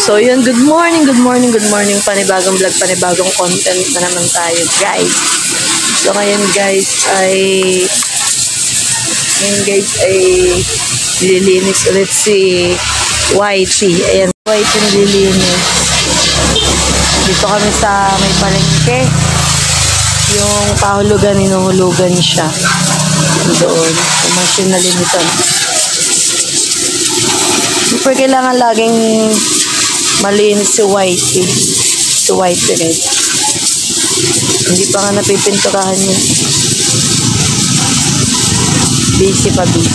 So yun, good morning. Panibagong vlog, panibagong content na naman tayo, guys. So ngayon guys ay nililinis ulit si Whitey. Ayan, Whitey nililinis. Dito kami sa may palengke. Yung pahulugan, inuhulugan siya. Doon, sa machine na linitan. Siyempre kailangan laging malinis si Whitey. Si Whitey red. Hindi pa nga napipinturahan yun. Busy pa, busy.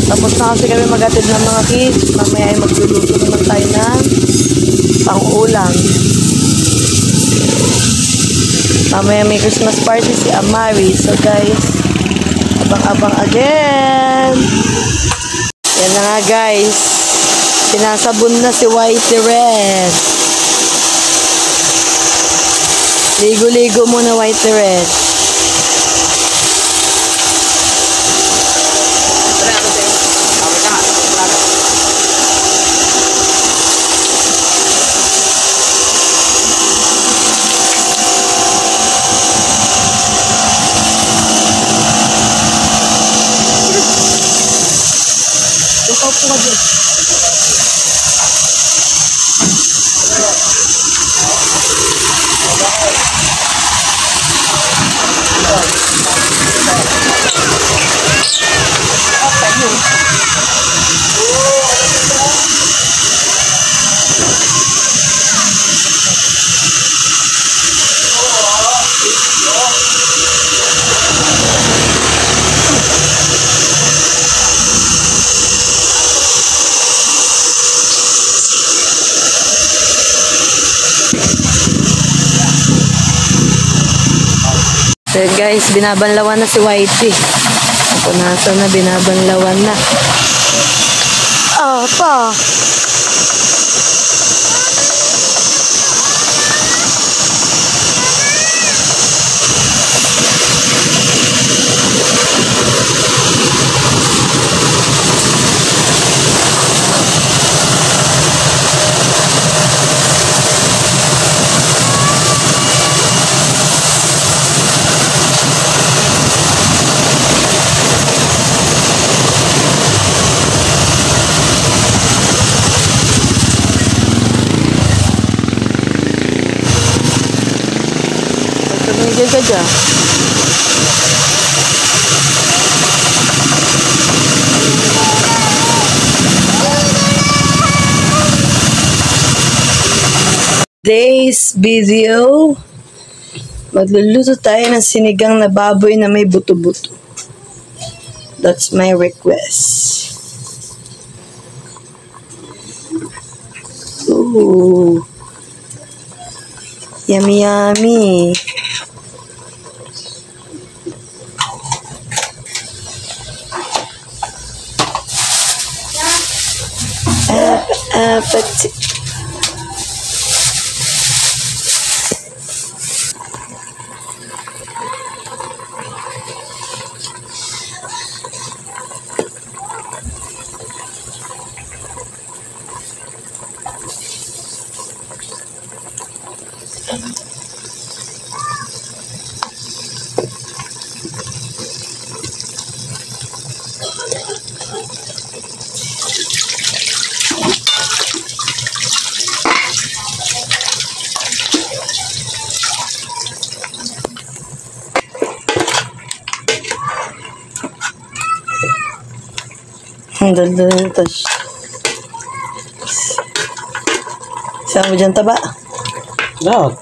Tapos na kasi kami mag-atid ng mga kids. Mamaya ay magluluto naman tayo ng pang-ulam. Mamaya may Christmas party si Amari. So guys, abang-abang again. Yan na nga guys. Sinasabon na si Whitey Red. Ligo-ligo muna Whitey Red. So guys, binabanlawan na si Whitey. Punasan na, binabanlawan na. Oh, pa. Tumigil ka dyan. Today's video, magluluto tayo ng sinigang na baboy na may buto-buto. That's my request. Ooh. Yummy, yummy. But ang ganda nito. Saan mo dyan taba? No.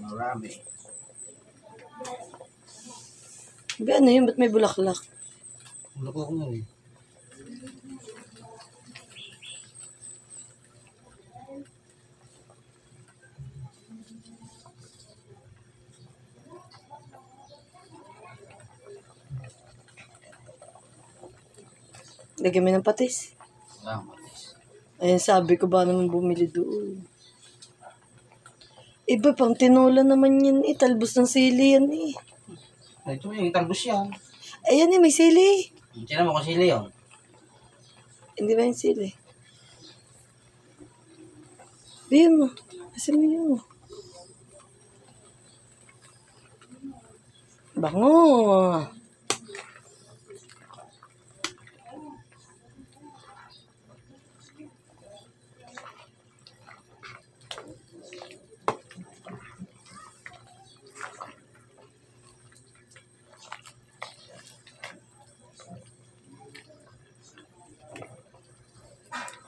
Marami. Ano yun? Ba't may bulaklak? Wala ko nga eh. Lagyan mo ng patis. Salamat. Ayun, sabi ko ba naman bumili doon. Iba pang tinola naman yan eh. Talbos ng sili yan eh. Ito yung talbos yan. Ayan eh, may sili. Tiyan mo kung sili yun. Hindi ba yung sili? Biyan mo. Kasi mo yun. Bango.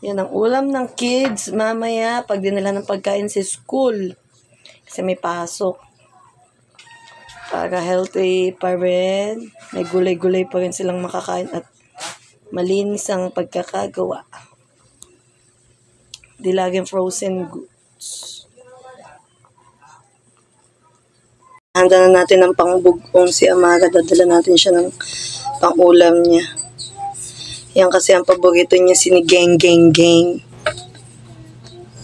Yan ang ulam ng kids mamaya pag dinala ng pagkain sa school. Kasi may pasok. Para healthy pa rin. May gulay-gulay pa rin silang makakain at malinis ang pagkakagawa. Di laging frozen goods. Handa na natin ang pangbugong si Amara. Dadala natin siya ng pangulam niya. Yan kasi ang paborito niya, sinigeng geng geng.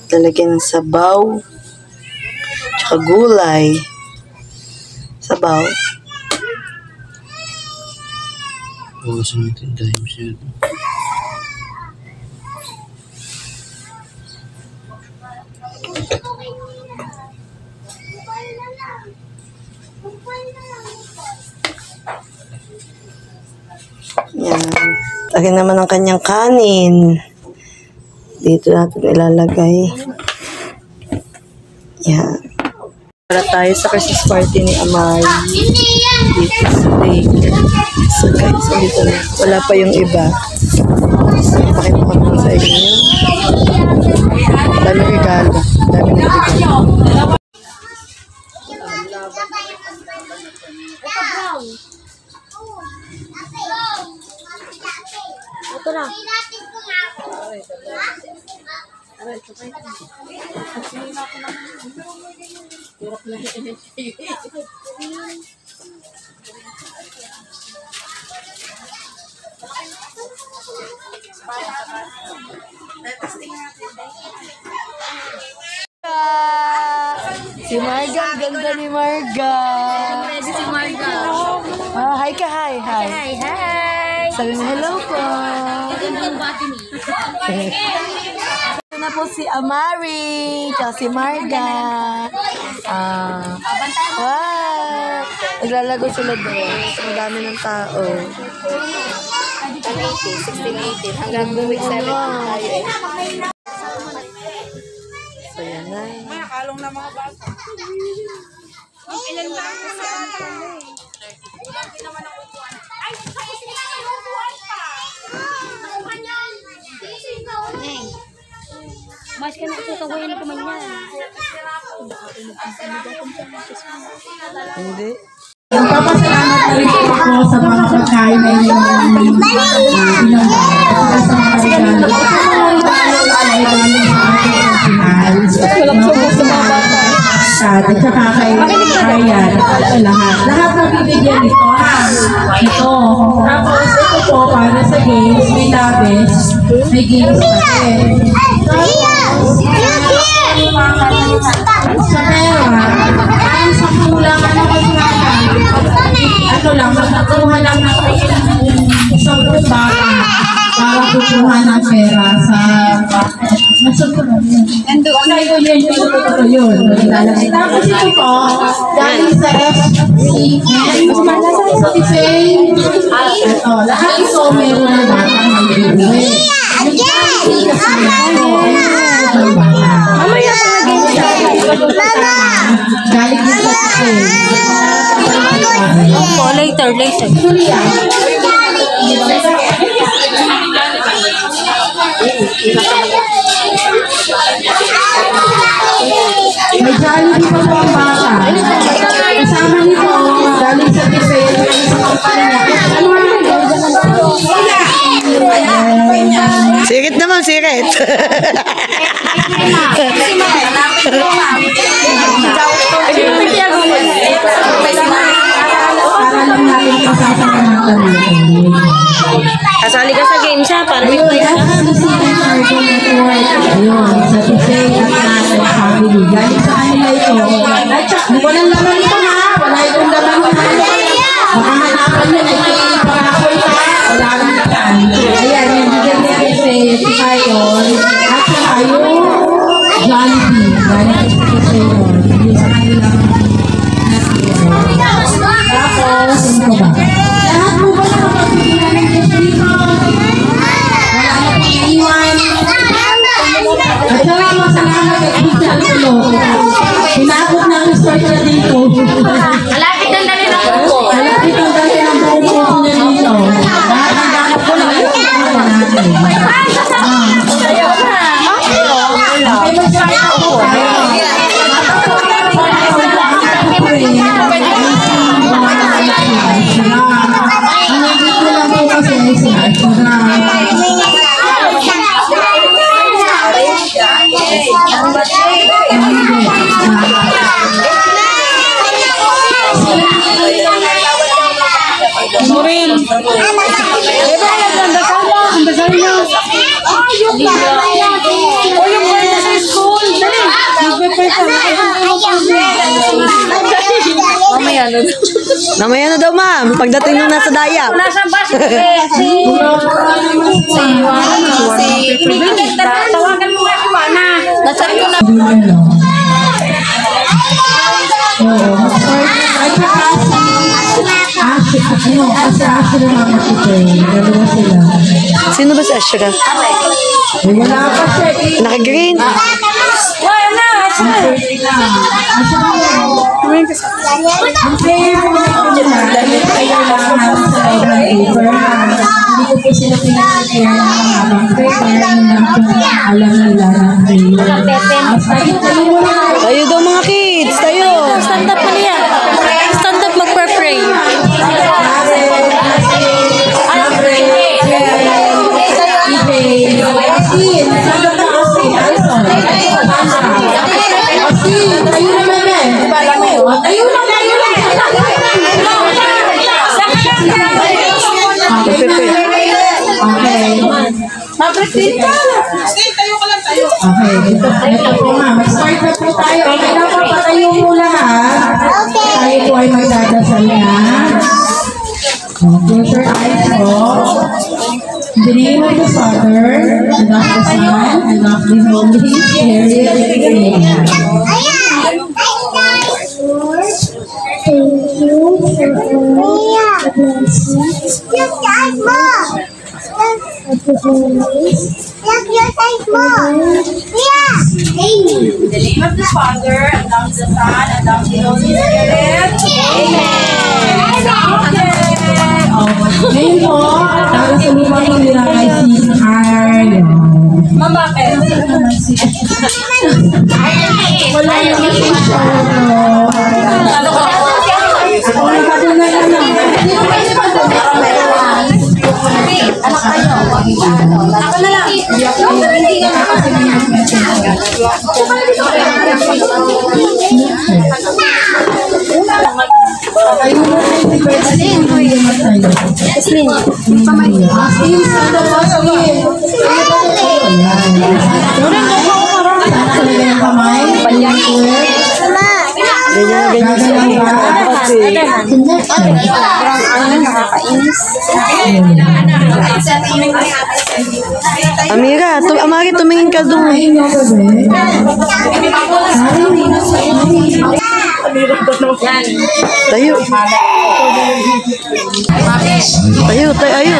Talagyan ng sabaw. Tsaka gulay. Sabaw. Bawasan natin dahil masyado. Yan. Lagyan naman ang kanyang kanin. Dito natin ilalagay. Yan. Para tayo sa Christmas party ni Amari. Dito sa lake. So guys, dito na. Wala pa yung iba. So, pakita ko naman sa inyo. Daming regalo. Daming regalo. Ito na. Si Marga, ang ganda ni Marga. Ready si Marga. Ah, hi ka, hi, hi. Hi, hi. Sabi mo, hello po. Gandang bati ni. Ito na po si Amari, tsaka si Marga. Wow! Naglalago sila doon. Madami ng tao. 16-18 hanggang week 7 tayo eh. So, yan na. May nakalong na mga bata. Ilan lang sa bata mo eh. Ilan din naman ang upuan. Ay, sa'yo sila ang upuan pa. Nakuha niyan. Neng. Mas ka na tutawin ko man yan. Hindi. Nagpapasalamat na rin ako sa mga pagkain na inyong at saka kay Ryan at lahat na bibigyan nito ha. Ito. Tapos ito po para sa games, may labis, may games na rin. Tapos, kukuha lang natin isang bata para kukuha ng pera sa nasaan ko na yun? Yun. Tapos ito po, galing sa FCN, sa Tifay, ito, lahat ito meron na bata mag-uwi. Mamaya pa Galing din sa Tifay. later. May Jollibee pa po ang bata. Kasama nito, galing sa Tifay, sa kampanya niya. Sirit naman, sirit. Para lang natin pasasalamatan natin. Kasali ka sa game siya, para may Ayun, play ka. FCC Cartoon Network. Ayun, sa Tifay at natin family. Galing sa kanila ito. At saka, walang laman ito ha. Wala itong laman ng baka hanapan nyo na ito. Pangakol ka. Wala rin naman. Ayan, yung bigyan niya Tifay. Tifay yun. At saka yung Jollibee. Galing sa Tifay yun. Yung sa kanila. Tapos, ano ba? Lahat mo ba nakapagpilihan ng destino? Wala na pang-iwan. At salamat at bigyan ulo. Hinakot na ang resort na dito. Malapit ang dali ng buko. Malapit ang dali ng buko niya dito. Lahat ang dapat ko lang ito natin. Okay, mag-try ako tayo. Mamaya na daw, ma'am. Pagdating nung nasa daya. Nasa bus. Tawagan mo nga si Mana. Nasaan ko na. Oo. At saka kasi Asher na mga kapitay. Dalawa sila. Sino ba si Ashra? Wala pa siya eh. Naka-green. Ang player po nila, dahil kayo lang namin sa loob ng paper, hindi ko po sila pinag-prepare ng mga habang paper, yun lang po alam nila ng prayer. Tayo mo lang. Tayo daw mga kids. Tayo. Stand up pa niya. Stand up magpa-pray. Tayo naman eh. Tayo lang. Okay, ito po nga. Mag-start na po tayo. Okay na po, patayo mo lahat. Tayo po ay magdadasal na. Close your eyes po. In the name of the Father, and of the Son, and of the Holy Spirit. Amen. Thank you for all the blessings. In the name of the Father, and of the Son, and of the Holy Spirit. Amen. Ngayon po, para sa lumang nilagay si Arlo. Mama, pero wala yung issue. Wala ka doon na ano. Hindi ko pwede pa doon. Anak kayo. Ako na lang. Hindi ka na kasi ayun mo na yung birthday. Hindi naman tayo. Aslin. Aslin, sana po, Aslin. Sana talaga yung kamay. Ganyan. Gagalang ba? Amira, Amari, tumingin ka doon. Tayo. Tayo, tayo.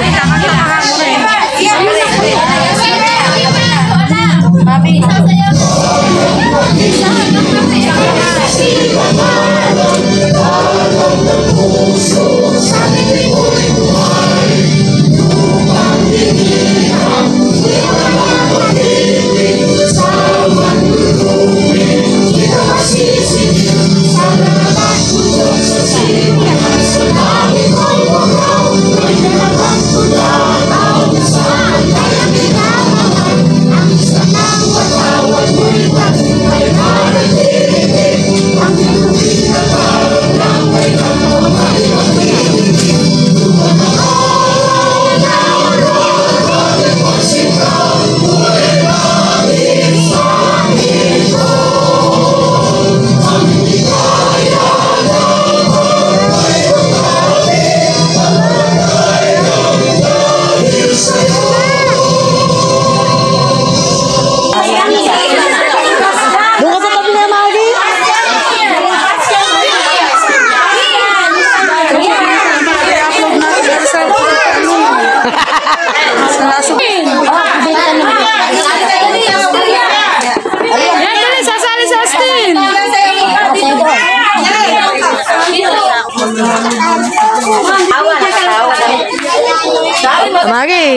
Amari,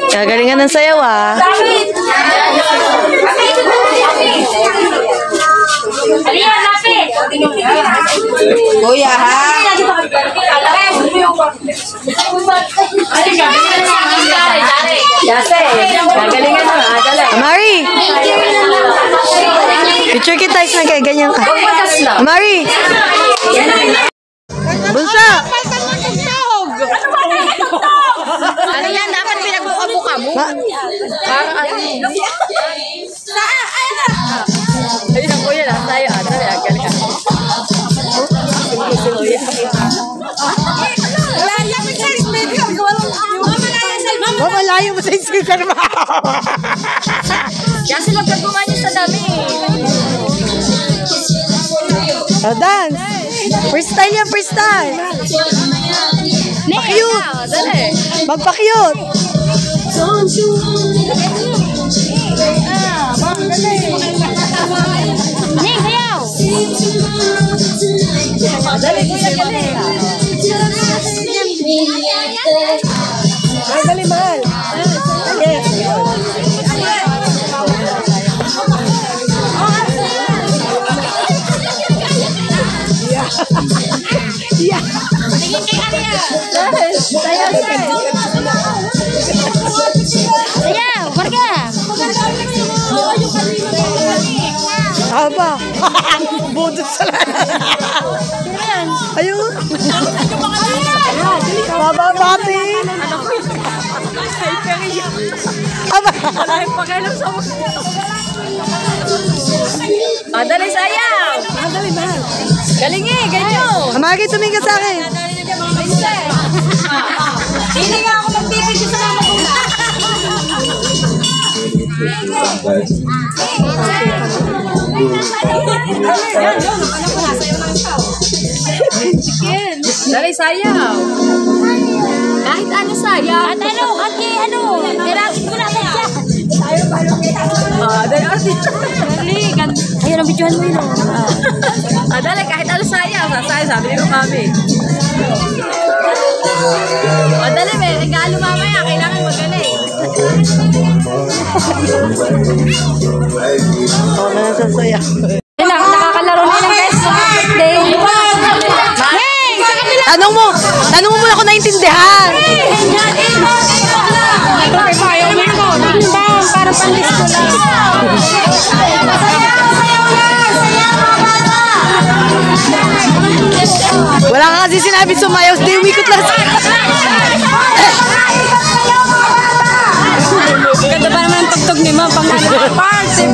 kagalingan ng sayaw ah. Kuya ha? Yase, kagalingan mo ah. Amari! Picture kita na kaya ganyan ka. Amari! Bunsa! Ano yan? Dapat pinag-uabo-kabo. Parang ano eh. Ayun ang kuya lang tayo. Ano yan? Galing ka. Malayo mo sa speaker mo. Kaya sila pag-gumanyo sa dami Oh, dance! Freestyle yan, freestyle! Cute! Dali! Magpa-cute! Ning, sayaw! Dali, kuya, galing! Dali, mahal! Yeah. Tingin kay Arya! Sayaw, sayaw! Sayaw, warga! Aba! Budot sa lahat! Sino yan? Ayun! Mababati! Aba! Wala yung pakialam sa mga. Dali, sayaw! Dali, mahal! Galing eh, ganyo! Amagi, tumingin ka sa akin! Hindi nga ako magpipigil sa mga magulang. Dali, sayaw! Kahit ano sayaw! At ano, nirasin ko na agad siya! Dali, ayun ang videohan mo yun. Dali, kahit ano sayaw, sabi ni mami. Dali, may regalo mamaya, kailangan magaling. Oo na sasaya. Nakakalaro na lang guys. Tanong mo muna ako naintindihan. Para panlis ko lang. Wala ka kasi sinabi sumayaw. Di umikot lang. Ganda pa naman ang tugtog ni Ma. Pang party.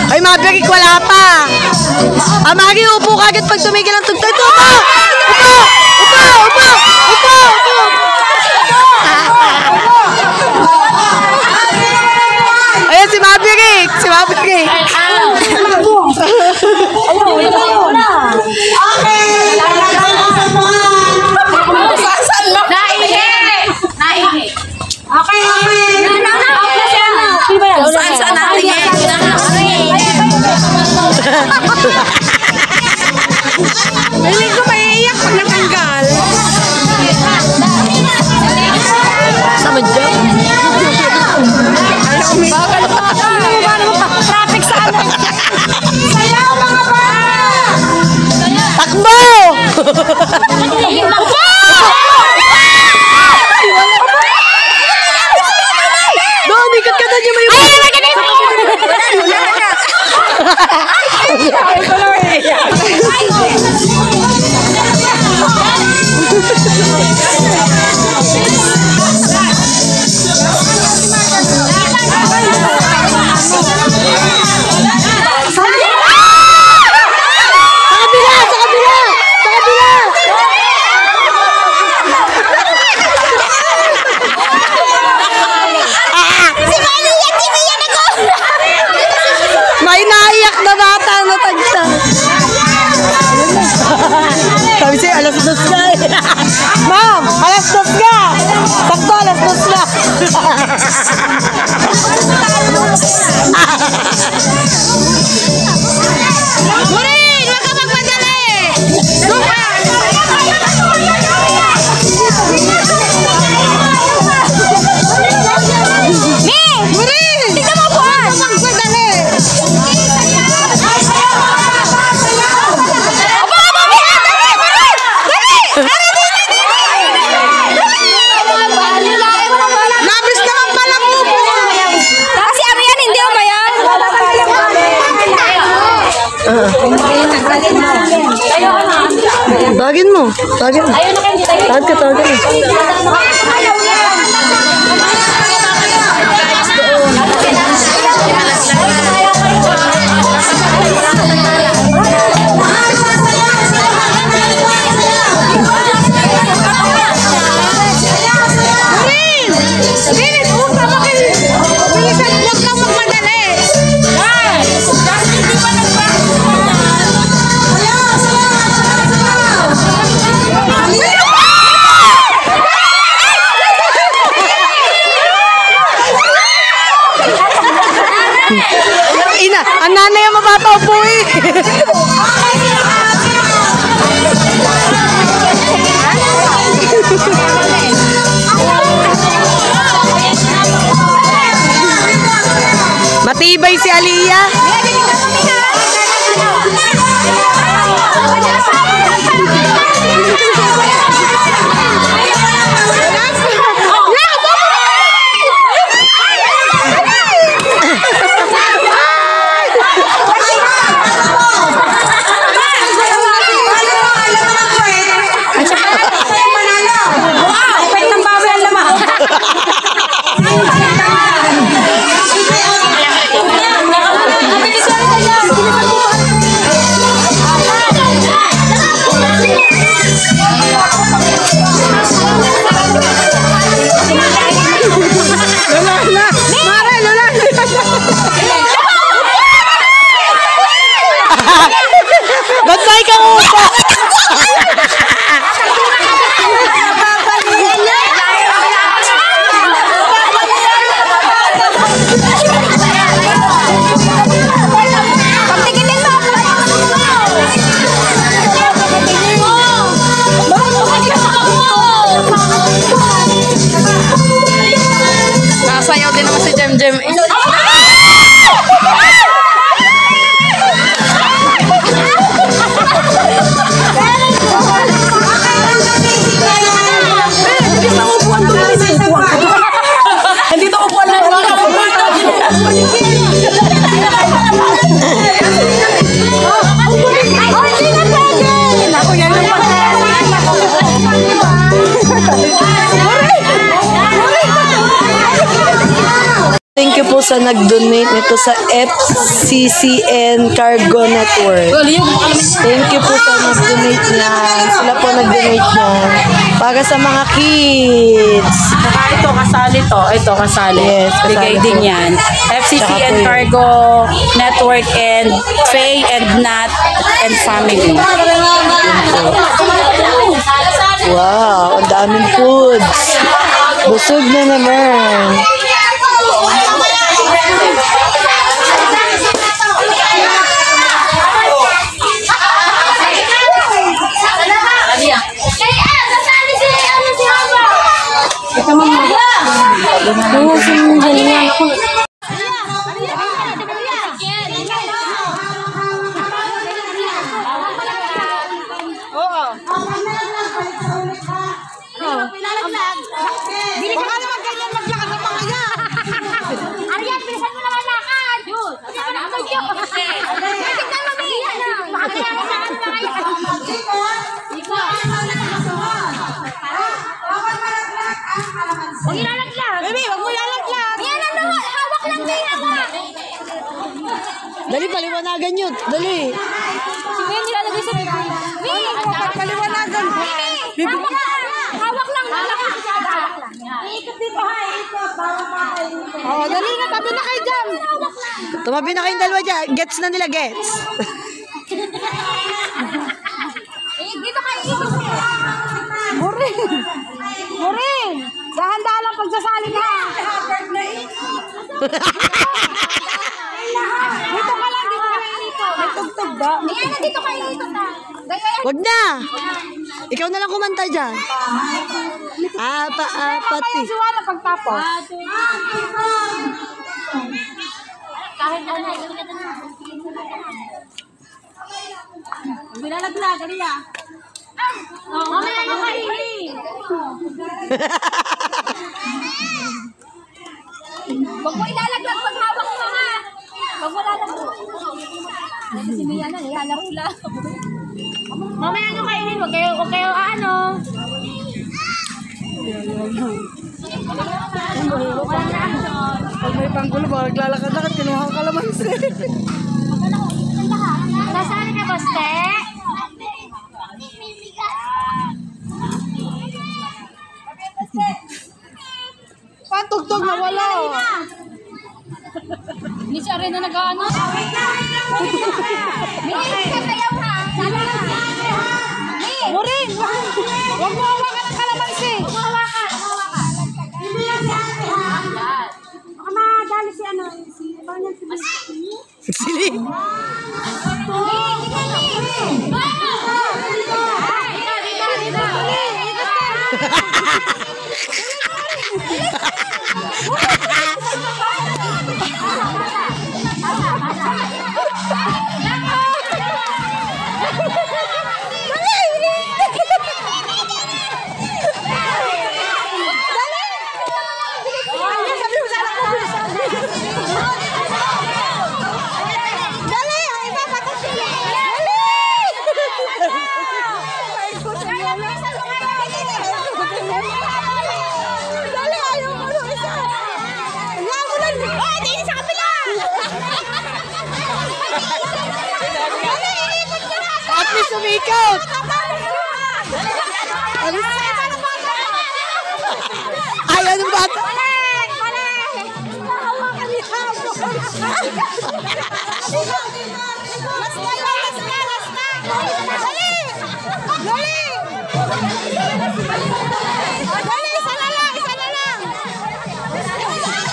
Ay, Maverick, wala pa. Magi, upo ka agad pag tumigil ang tugtog. Upo! Upo! Ayan, si Maverick! Saan natin yan? Hindi ko maiiyak pag natanggal. Sama dyan. Traffic sa ano? Sayaw mga ba? Takbo! Doon, ikat ka na niyo may may naiyak na bata na tagsa. Sabi siya, alas 2 ka eh. Ma'am, alas 2 ka. Sakto, alas 2 ka. Murin! Huwag ka magmadali! Murin! Tignan mo po! Huwag ka magmadali! Labis naman pala po! Kasi ano yan, hindi umayan. Tawagin mo. Tawagin mo. Tawagin mo. Ina, ang nanay ang mapapaupo eh. Matibay si Aliyah. Thank you. sa nag-donate nito sa FCCN Cargo Network. Thank you po sa nag-donate niyan. Sila po nag-donate niyan. Para sa mga kids. Saka ito, kasali to. Ito, kasali. Yes, kasali Bigay po. din yan. FCCN Tsaka po Cargo Network and Faye and Nat and family. Wow, ang daming foods. Busog na naman. Huwag ilalaglag. Baby, huwag mo ilalaglag. Yan ang naman. Hawak lang din ako. Dali, paliwanagan yun. Dali. Ngayon nilalagay sa baby. Paliwanagan. Baby, hawak lang. Iikot dito ha. Iikot. Oo, dali na. Tabi na kayo dyan. Tumabi na kayong dalawa dyan. Gets na nila, gets. Dito kayo. Murin. Murin. Dahan-dahan lang pagsasalin ha. Dito ka lang, dito ka dito. May tugtog ba? Ayan na, dito kayo dito ta. Wag na. Ikaw na lang kumanta dyan. Apa-apati. Kaya siya na pagtapos. Kahit ano, binalaglag, kanina. Mamaya na kayo. Huwag mo ilalaglag pag hawak mo ha. Huwag mo lalaglag. Si Mia na, ilalaro lang. Mamaya nyo kainin, huwag kayo ano. Pag may panggulo, baka naglalakad-lakad, kinuha ang kalamansi. Nasaan ka, Baste? Patugtog na wala. Hindi siya rin na nag-ano. Bilis ka kayo ha. Murin! Huwag mo hawakan ng kalamansi. Huwag mo hawakan. Hindi yan si ate ha. Baka madali si ano. Sili. At least umikot! Ay, anong bata?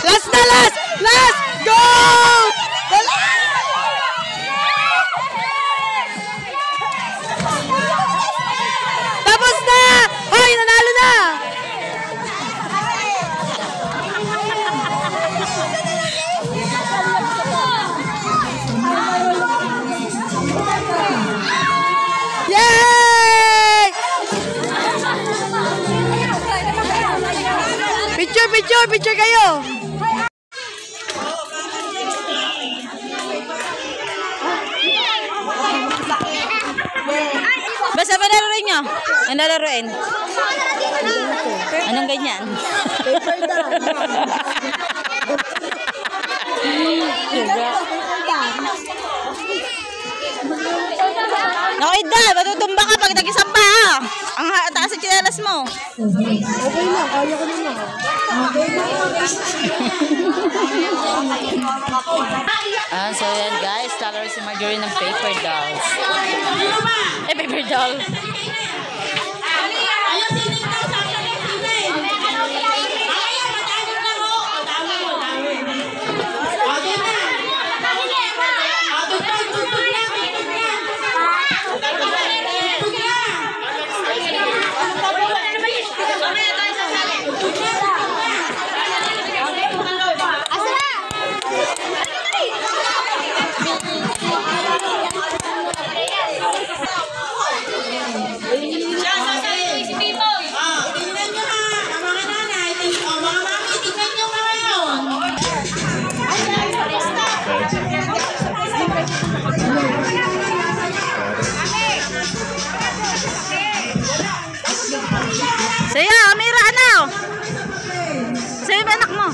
Last na, last! Last! Go! Tapos na! Hoy, nanalo na! Yay! Picture, picture, picture kayo! Basta pa laruin nyo? Ang lalaruin? Anong ganyan? Paper Nakoy da, matutumba ka pag nag-isang pa ha. Ang taas ang chinelas mo. Okay lang, kaya ko naman. So yan guys, lalaro si Marjorie ng paper dolls. Paper doll. Saya, Amira, ano? Saya ba anak mo?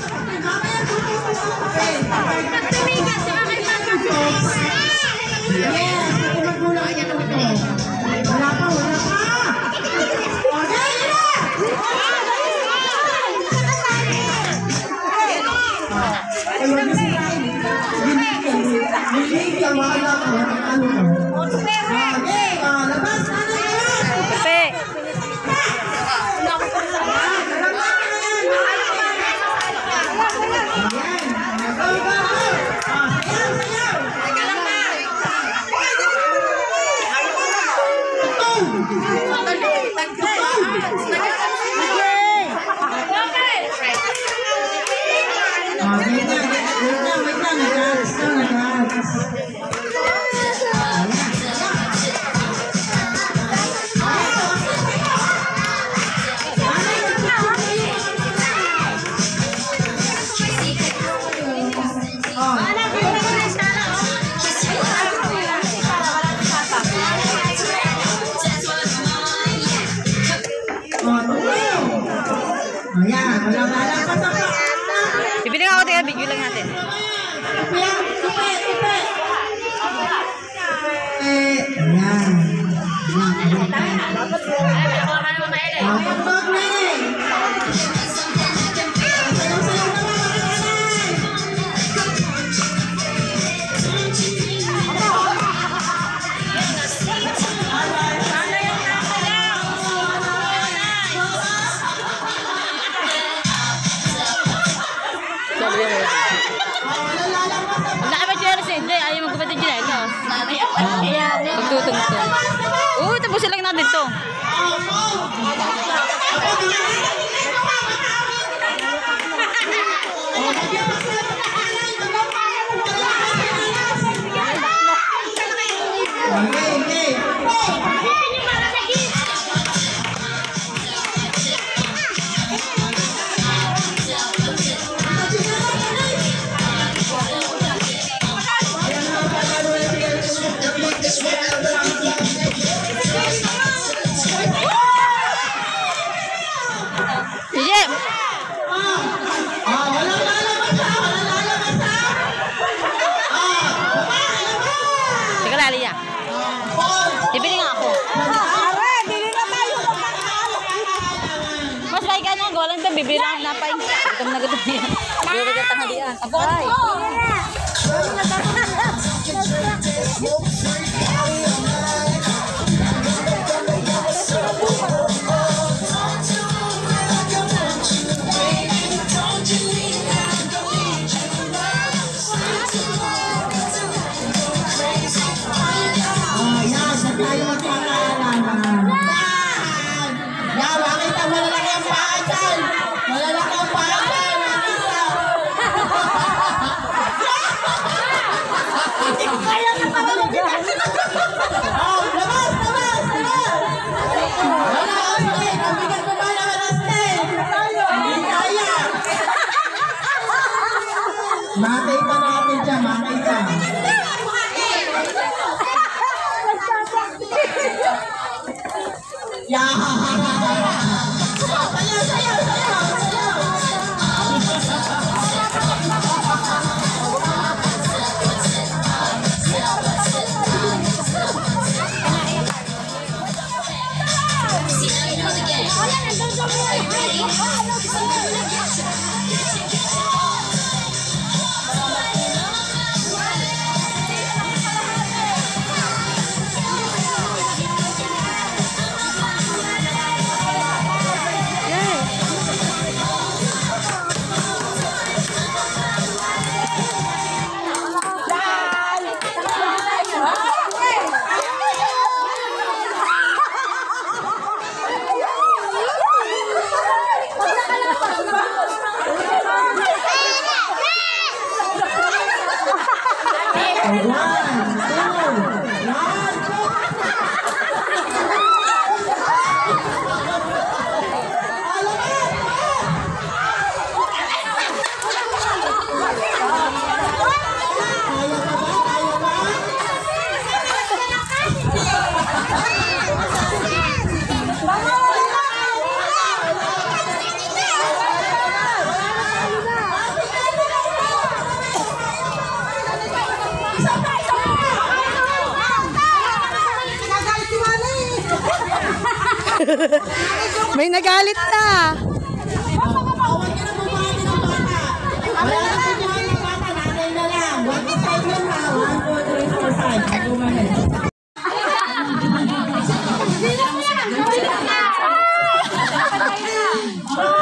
Bibili ako tayo, video lang natin. Hindi, ayaw magkapatid dyan ito. Magtutungtong. Tapusin lang natin ito. Bibili nga ako. Mas baik ka na, gawa lang ito. Bibili lang napay. Gutom na gutom niya. Hindi ko tanghalian. Abay! Kaya na May nagalit na.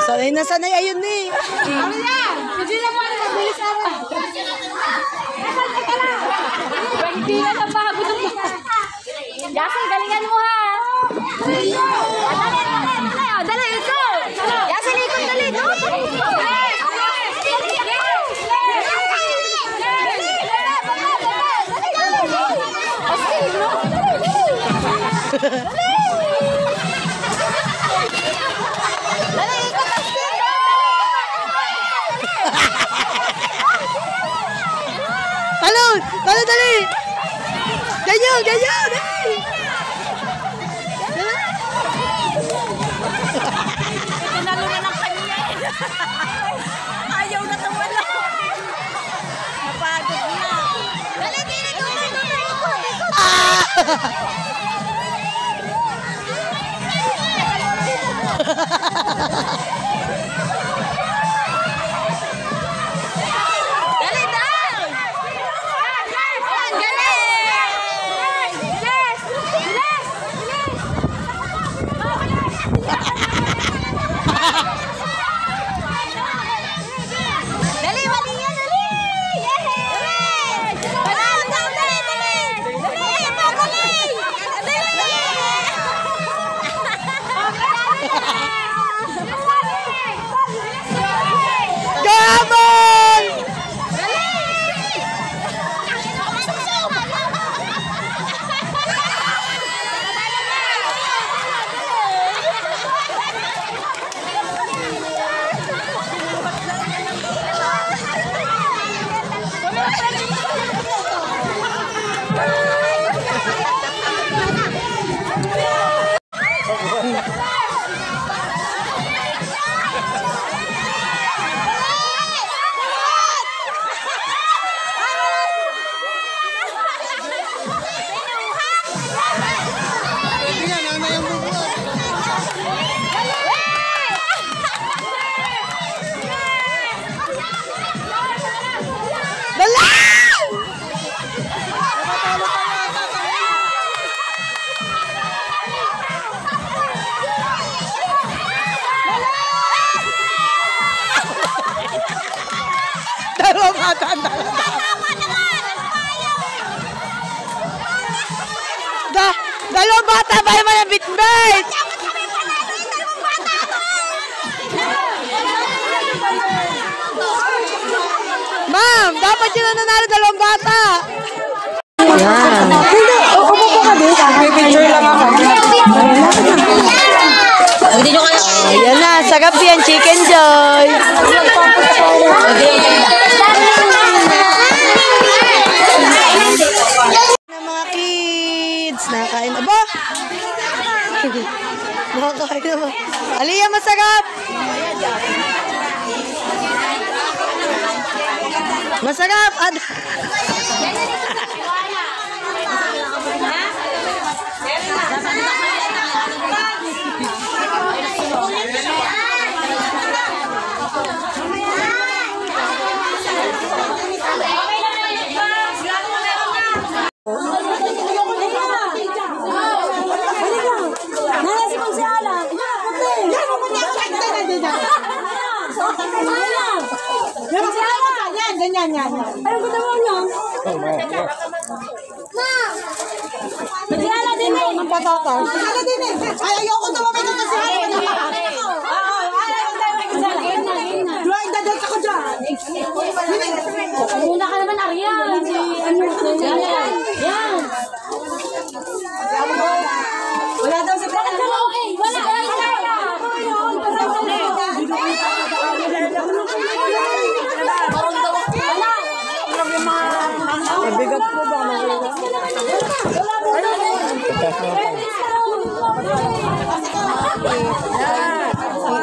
Sanay na sanay, ayun eh. Hindi na lang bago ng Jason, galingan mo ha. Dali, ito. Jason, ikot, dali. Dali, dali. Ganyan, ganyan. Pinalo na ng kanya. Ayaw na tawala. Napagod na. Dali, dili, dali, down! Dali, mali yan, dali! Yay! Down, down, dali, dali! Dali, pabalik! Dali! Gabon! Dalawang bata ba yung mga bitbit? Ma'am, dapat yun ang nanalo, dalawang bata. Yan. Upo ka dito. May picture lang ako. Ayan na, sagap yan, Chicken Joy. Mga kids, nakain na ba? Nakain na ba? Aliyah, masagap! Masagap! Ganyan. Ano ginawa niyo? Nagyala din eh. Ang patatas. Nagyala din eh. Ay, ayoko tumabay ko kasi hali. Drawing dadal ako dyan. Muna ka naman, Arya.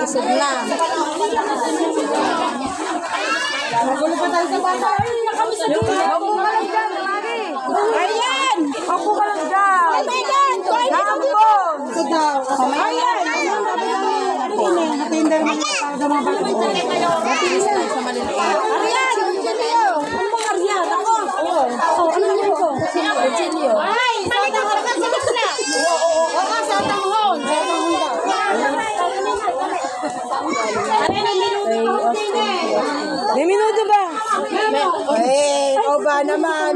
Isog na. Magulo pa tayo sa bata. Ako ka lang dyan, Mari. Ayan! Ako ka lang dyan. Ayan! Nakapon! Ayan! Natinda naman para sa mga bata. Natinda sa maliliit. Ariyan! Ano bang Ariyan? Ako? Ano yun ko? Silio. Ay! Satang hon ka na. Oo, satang hon. May minuto ba? Eh, ikaw ba naman?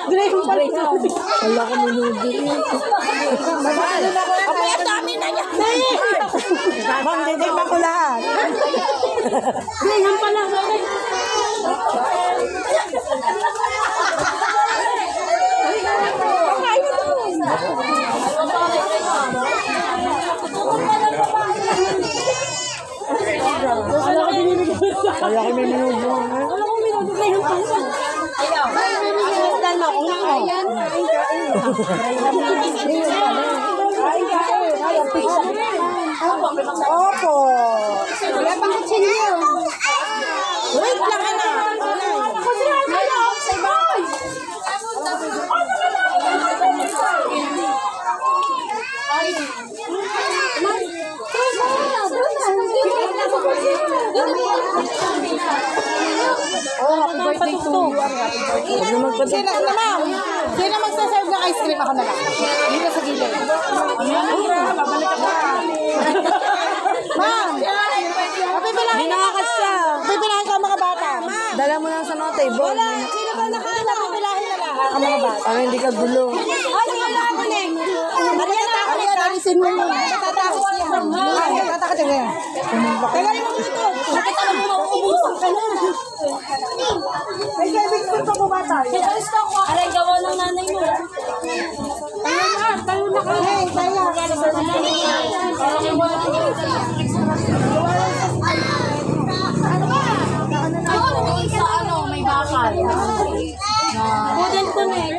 Diray ko pala. Wala ko minuto. Abay, ang dami na niya. Ma'am, didig ko lahat. Diyan pala. Kaya kami minuto. Wala kong minuto na yung pala. Ayaw. Dahil mo kung ayan. Opo. Wala pang kutsilyo. Wait lang na. Oh, happy birthday to you. Sino naman? Sino magsaserve ng ice cream? Ako na lang. Dito sa gilid. Ma'am! Binakakas siya. Pipilahin ka ang mga bata. Dala mo lang sa mga table. Wala. Sino ba nakala? Pipilahin na lang. Ang mga bata. Para hindi ka gulo. Ano nga lang ako na eh? Alisin mo yun. Natatakot siya. Natatakot siya. Tagalin mo dito. Nakita mo mauubusan ka na. May savings pa po ba tayo? Aray, gawa ng nanay mo. Tayo na ka. May bakal. Budin ko na eh.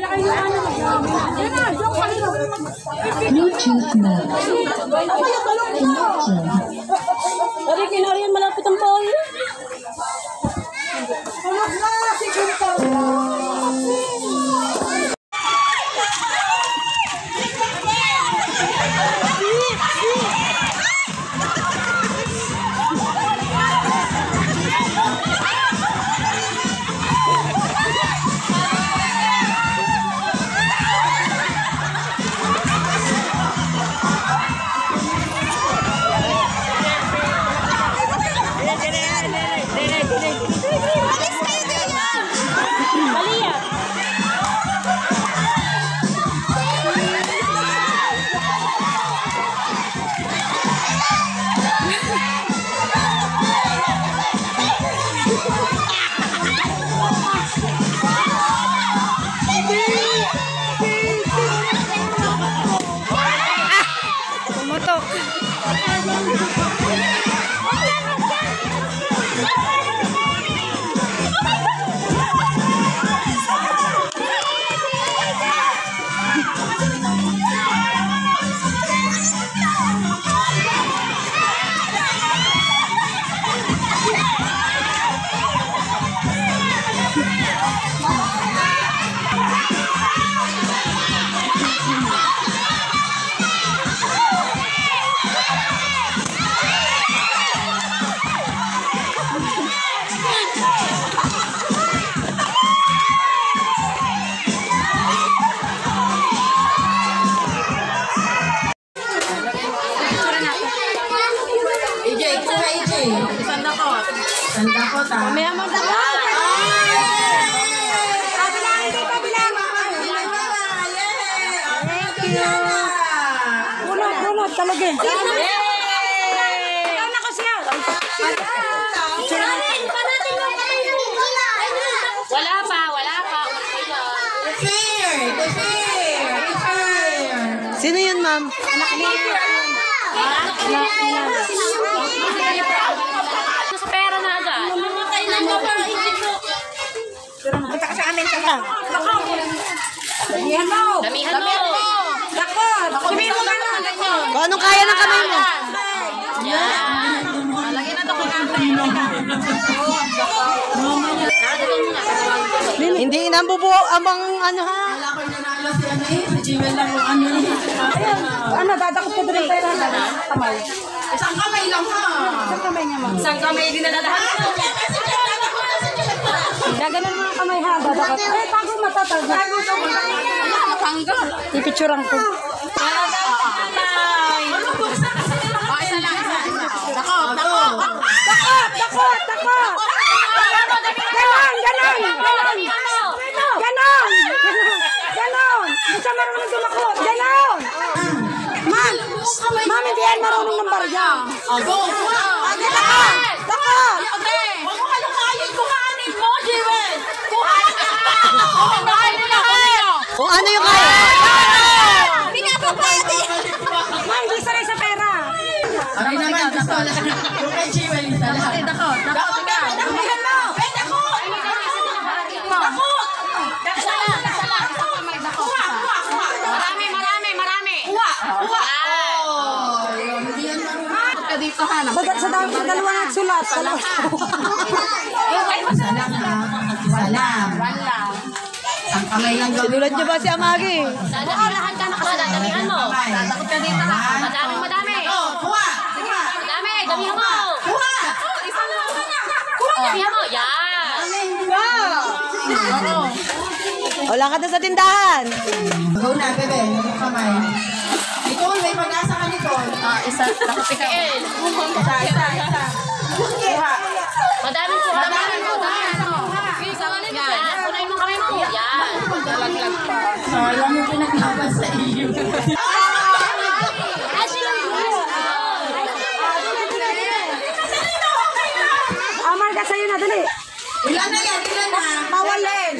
Bluetooth mode. Connection. Dari kinariyan malapit ang paul. Sandakot ah. May amang dako. Thank you. Bunot talaga. Ikaw na ko siya. Wala pa. Sino yun, ma'am? Anak ni sa pera na agad. Mamatay na ba? Kita ka sa amin sa Damihan mo. Dakot. Sabihin mo na. Kung anong kaya ng kamay mo. Yan. Lagyan na ito kung Hindi inambubo amang ano ha. Wala ko nanalo si ano eh. Si Jewel lang yung ano eh. Ano, dadakot ko din pera na kamay. Isang kamay lang ha. Isang kamay niya, ma'am. isang kamay din na lahat. Gaganon mo ang kamay ha, dadakot. Eh, tago matatag. Tanggal. Ipicturean ko. Dakot. Ganon. Basta marunong dumakot. Ganon. Ma'am, hindi yan marunong ng barya. Dakot. Kung ano yung kaya. Ma'am, hindi sanay sa pera. Aray naman, gusto lang. Yung kay Jewel, isa lang. Dakot. Damihan mo. Sa dalawa nagsulat. Isa lang ha. Isa lang. Ang kamay lang gawin. Sinulat niyo ba si Amagi? Lahat ka nakasala. Damihan mo. Takot ka dito. Madami. Kuha. Madami. Damihan mo. Damihan mo. Yan. Wala ka na sa tindahan. Go na, bebe. Yung kamay. Nicole, may pag-asa ka, Nicole. Isa. Nakapikain. Isa. Kuha. Madami po. Damihan mo. Yan. Punayin mo kamay mo. Yan. Sayang yung pinaglaban sa iyo. Amal ka sa'yo na, dali. Ilan na yan? Ilan na? Pawalin.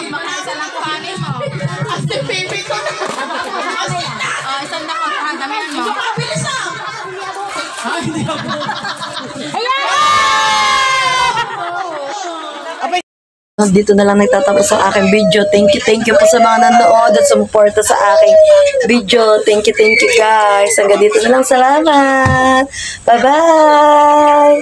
Mag-isa lang kuhanin mo. Asti, baby ko. Isang dakot. Damihan mo. Bilis na. Hindi ako. Dito na lang nagtatapos ang aking video. Thank you po sa mga nanood at sumuporta sa aking video. Thank you guys. Hanggang dito na lang. Salamat. Bye-bye.